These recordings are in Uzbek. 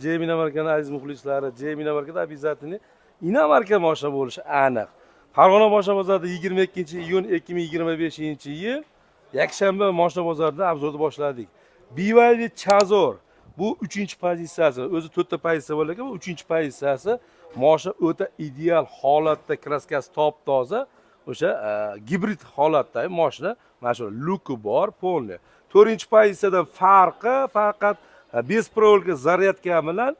Jemina markani aziz muxlislari, Jemina markada обязательно inomarka moshina bo'lishi aniq. Farg'ona moshina bozorida 22-iyun 2025-yil yakshanba moshina bozorida obzorni boshladik. BYD Chazor bu 3-pozitsiyasi. O'zi 4 ta pozitsiya bor ekan, bu 3-pozitsiyasi. Moshina o'ta ideal holatda, kraskasi top-toza, o'sha gibrid holatdagi moshina. Mana shu luki bor, polni. 4-pozitsiyadan farqi faqat besprovodka zaryadka bilan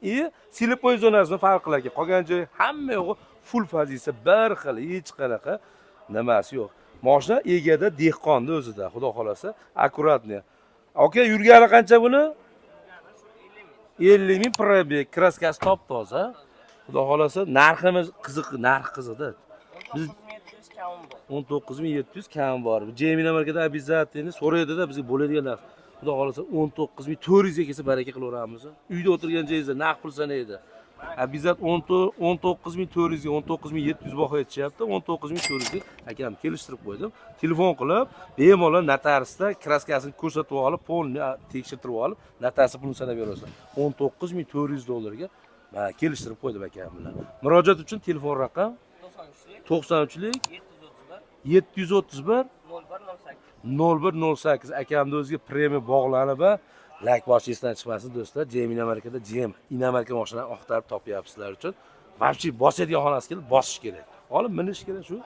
silipoy zonasini farq qilar ekan. Qolgan joyi hamma yo'g'i full pozitsiya, bir xil, hech qanaqa nimasi yo'q. Moshina egada, dehqonda o'zida, xudo xolasa, akkuratniy. Aka, yurgani qancha buni? 50 ming probeg, kraskasi top-toza. Xudo xolasa, narximiz qiziq, narx qiziqda. Biz 19700 kam bor. Jemina markada обязательно so'raydida bizga bo'ladigan narx. Xudo xolasa 19400 ga kelsa baraka qilaveramiz. Uyda o'tirgan joyingizda naqd pul sanaydi. Обязательно 19400 ga 19700 baho aytishyapti. 19400 ga akam kelishtirib qo'ydim. Telefon qilib, bemalol notariusda kraskasini ko'rsatib olib, polni tekshirtirib olib, notarius pulni sanab berasan. 19400 dollarga kelishtirib qo'ydim akam bilan. Murojaat uchun telefon raqam 93lik 731 0108 akamni o'ziga premium bog'lanib va like boshi esdan chiqmasin do'stlar. Jemina markada Jem inomarka mashinani oqtarib topyapsizlar uchun. Vobchi bosadigan xonasi kelib bosish kerak. Olib minish kerak shu.